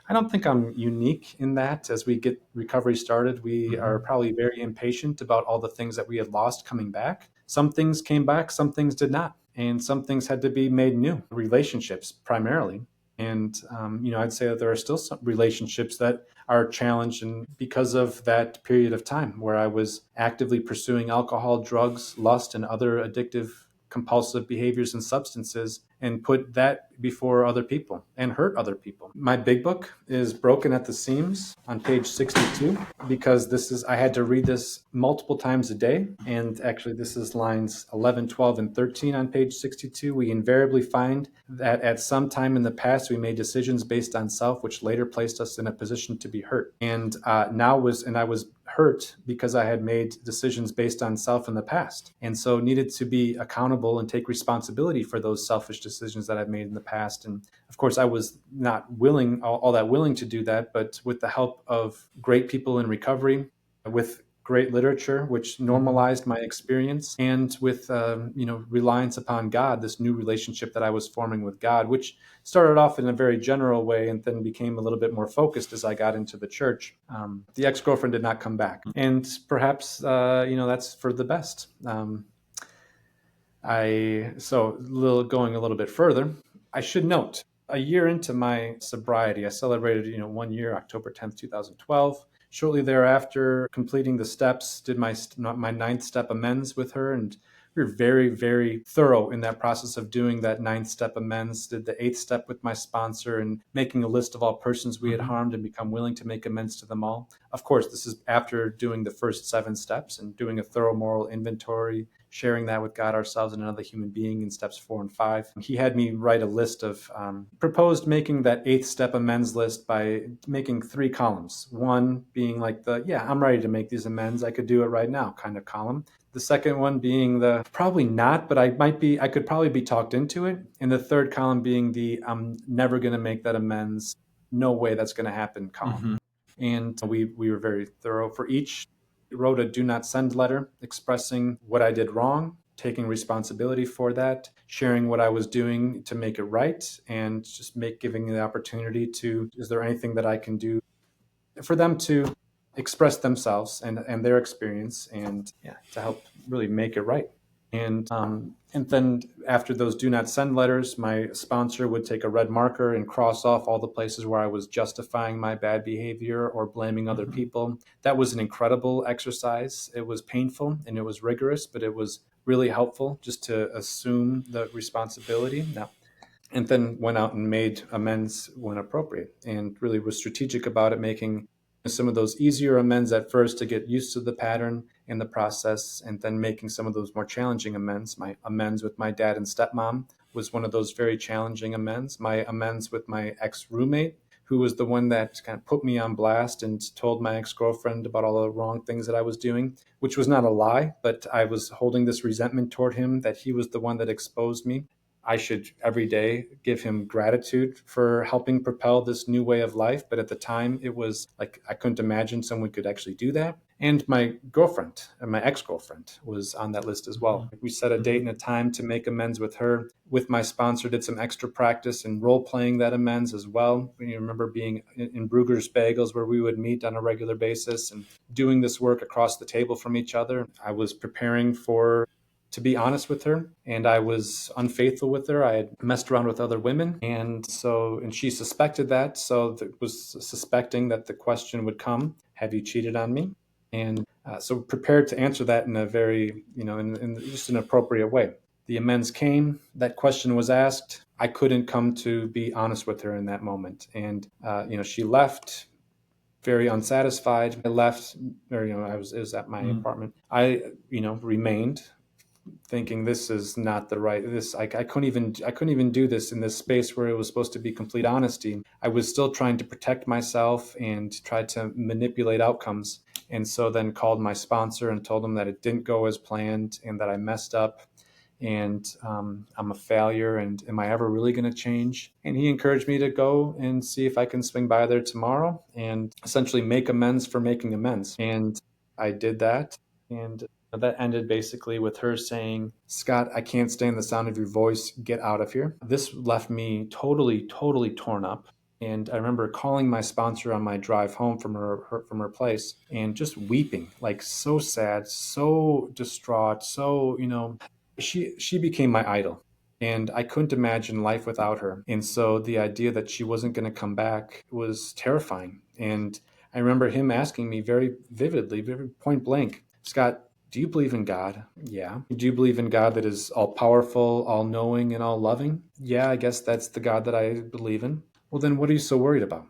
I don't think I'm unique in that. As we get recovery started, we are Hmm. probably very impatient about all the things that we had lost coming back. Some things came back, some things did not. And some things had to be made new, relationships primarily. And, I'd say that there are still some relationships that are challenged and because of that period of time where I was actively pursuing alcohol, drugs, lust, and other addictive compulsive behaviors and substances and put that before other people and hurt other people. My big book is broken at the seams on page 62 because I had to read this multiple times a day. And actually, this is lines 11, 12, and 13 on page 62. We invariably find that at some time in the past, we made decisions based on self, which later placed us in a position to be hurt. And I was hurt because I had made decisions based on self in the past. And so needed to be accountable and take responsibility for those selfish decisions that I've made in the past. And of course, I was not all that willing to do that, but with the help of great people in recovery, with great literature, which Hmm. normalized my experience, and with reliance upon God, this new relationship that I was forming with God, which started off in a very general way and then became a little bit more focused as I got into the church. The ex girlfriend did not come back, and perhaps that's for the best. Going a little bit further, I should note a year into my sobriety, I celebrated 1 year, October 10th, 2012. Shortly thereafter, completing the steps, did my ninth step amends with her, and we were very, very thorough in that process of doing that ninth step amends. Did the eighth step with my sponsor and making a list of all persons we had Hmm. harmed and become willing to make amends to them all. Of course, this is after doing the first seven steps and doing a thorough moral inventory, sharing that with God, ourselves, and another human being in steps 4 and 5. He had me write a list of, proposed making that eighth step amends list by making 3 columns. One being like yeah, I'm ready to make these amends. I could do it right now kind of column. The second one being the probably not, but I could probably be talked into it. And the third column being the I'm never going to make that amends. No way that's going to happen column. Hmm. And we were very thorough. For each, wrote a do not send letter expressing what I did wrong, taking responsibility for that, sharing what I was doing to make it right, and just giving the opportunity to, is there anything that I can do for them to express themselves and their experience, and yeah, to help really make it right. And then after those do not send letters, my sponsor would take a red marker and cross off all the places where I was justifying my bad behavior or blaming other Hmm. people. That was an incredible exercise. It was painful and it was rigorous, but it was really helpful just to assume the responsibility. Now, and then went out and made amends when appropriate and really was strategic about it, making some of those easier amends at first to get used to the pattern and the process, and then making some of those more challenging amends. My amends with my dad and stepmom was one of those very challenging amends. My amends with my ex roommate, who was the one that kind of put me on blast and told my ex girlfriend about all the wrong things that I was doing, which was not a lie, but I was holding this resentment toward him that he was the one that exposed me. I should every day give him gratitude for helping propel this new way of life. But at the time, it was like I couldn't imagine someone could actually do that. And my girlfriend, my ex girlfriend, was on that list as well. We set a date Hmm. and a time to make amends with her. With my sponsor, did some extra practice and role playing that amends as well. You remember being in Brugger's Bagels, where we would meet on a regular basis and doing this work across the table from each other. I was preparing for to be honest with her, and I was unfaithful with her. I had messed around with other women, and she suspected that, so was suspecting that the question would come, have you cheated on me? And so prepared to answer that in a very, in just an appropriate way. The amends came, that question was asked. I couldn't come to be honest with her in that moment, and she left very unsatisfied. I left, or it was at my Hmm. apartment. I remained thinking this is not the right this I couldn't even do this in this space where it was supposed to be complete honesty. I was still trying to protect myself and try to manipulate outcomes, and so then called my sponsor and told him that it didn't go as planned and that I messed up, and I'm a failure, and am I ever really going to change? And he encouraged me to go and see if I can swing by there tomorrow and essentially make amends for making amends. And I did that. And that ended basically with her saying, Scott, I can't stand the sound of your voice. Get out of here. This left me totally, totally torn up. And I remember calling my sponsor on my drive home from from her place and just weeping, like so sad, so distraught, so, she became my idol. And I couldn't imagine life without her. And so the idea that she wasn't going to come back was terrifying. And I remember him asking me very vividly, very point blank, Scott, do you believe in God? Yeah. Do you believe in God that is all powerful, all knowing, and all loving? Yeah, I guess that's the God that I believe in. Well, then what are you so worried about?